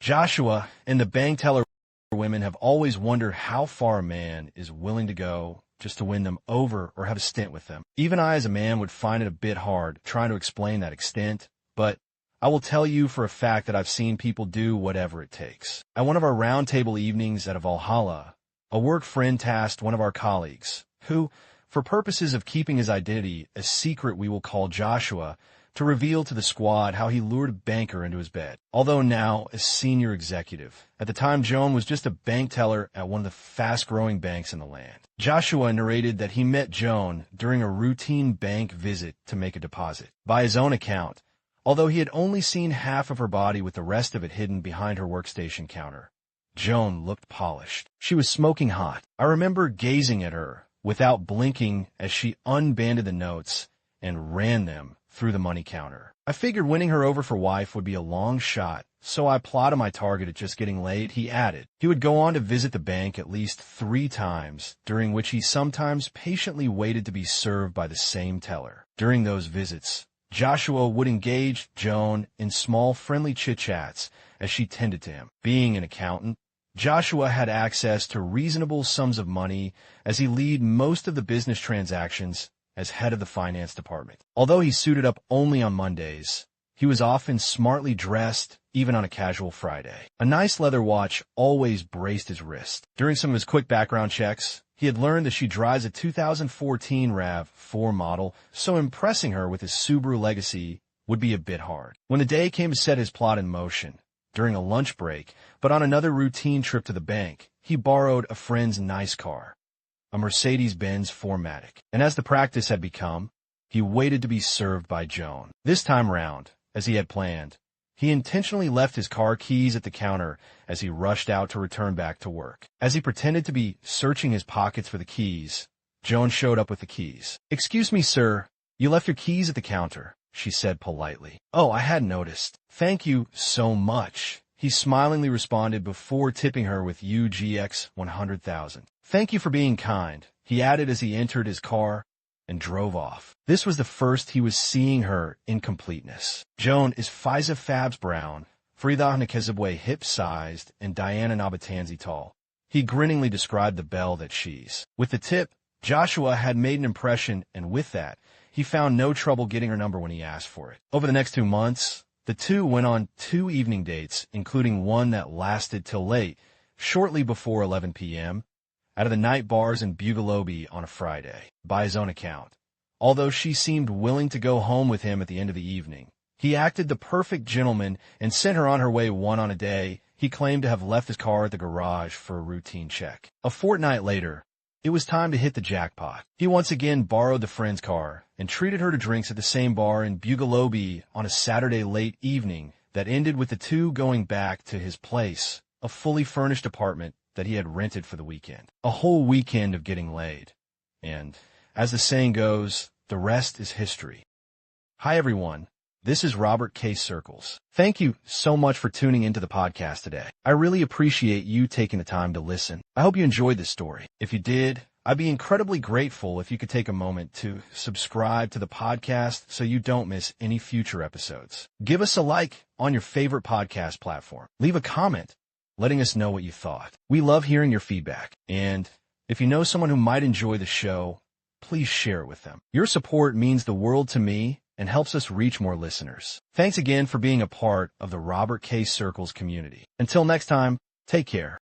Joshua and the bank teller women have always wondered how far a man is willing to go just to win them over or have a stint with them. Even I as a man would find it a bit hard trying to explain that extent, but I will tell you for a fact that I've seen people do whatever it takes. At one of our roundtable evenings at a Valhalla, a work friend tasked one of our colleagues, who, for purposes of keeping his identity a secret we will call Joshua, to reveal to the squad how he lured a banker into his bed. Although now a senior executive, at the time Joan was just a bank teller at one of the fast-growing banks in the land. Joshua narrated that he met Joan during a routine bank visit to make a deposit. By his own account, although he had only seen half of her body with the rest of it hidden behind her workstation counter, Joan looked polished. She was smoking hot. I remember gazing at her without blinking as she unbanded the notes and ran them through the money counter. I figured winning her over for wife would be a long shot, so I plotted my target at just getting laid. He added he would go on to visit the bank at least 3 times, during which he sometimes patiently waited to be served by the same teller. During those visits, Joshua would engage Joan in small friendly chit-chats as she tended to him. Being an accountant, Joshua had access to reasonable sums of money as he led most of the business transactions as head of the finance department. Although he suited up only on Mondays, he was often smartly dressed even on a casual Friday. A nice leather watch always braced his wrist. During some of his quick background checks, he had learned that she drives a 2014 RAV4 model, so impressing her with his Subaru Legacy would be a bit hard. When the day came to set his plot in motion, during a lunch break, but on another routine trip to the bank, he borrowed a friend's nice car, a Mercedes-Benz 4MATIC. And as the practice had become, he waited to be served by Joan. This time round, as he had planned, he intentionally left his car keys at the counter as he rushed out to return back to work. As he pretended to be searching his pockets for the keys, Joan showed up with the keys. "Excuse me, sir, you left your keys at the counter," she said politely. "Oh, I hadn't noticed. Thank you so much," he smilingly responded before tipping her with UGX 100,000. "Thank you for being kind," he added as he entered his car and drove off. This was the first he was seeing her in completeness. Joan is Faiza Fabs Brown, Frida Nkezabwe hip-sized, and Diana Nabatanzi tall. He grinningly described the belle that she's. With the tip, Joshua had made an impression, and with that, he found no trouble getting her number when he asked for it. Over the next 2 months, the two went on 2 evening dates, including one that lasted till late, shortly before 11 p.m., out of the night bars in Bugalobi on a Friday. By his own account, although she seemed willing to go home with him at the end of the evening, he acted the perfect gentleman and sent her on her way one on a day he claimed to have left his car at the garage for a routine check. A fortnight later, it was time to hit the jackpot. He once again borrowed the friend's car and treated her to drinks at the same bar in Bugalobi on a Saturday late evening that ended with the two going back to his place, a fully furnished apartment that he had rented for the weekend. A whole weekend of getting laid. And, as the saying goes, the rest is history. Hi everyone, this is Robert K. Circles. Thank you so much for tuning into the podcast today. I really appreciate you taking the time to listen. I hope you enjoyed this story. If you did, I'd be incredibly grateful if you could take a moment to subscribe to the podcast so you don't miss any future episodes. Give us a like on your favorite podcast platform. Leave a comment letting us know what you thought. We love hearing your feedback. And if you know someone who might enjoy the show, please share it with them. Your support means the world to me and helps us reach more listeners. Thanks again for being a part of the Robert K. Circles community. Until next time, take care.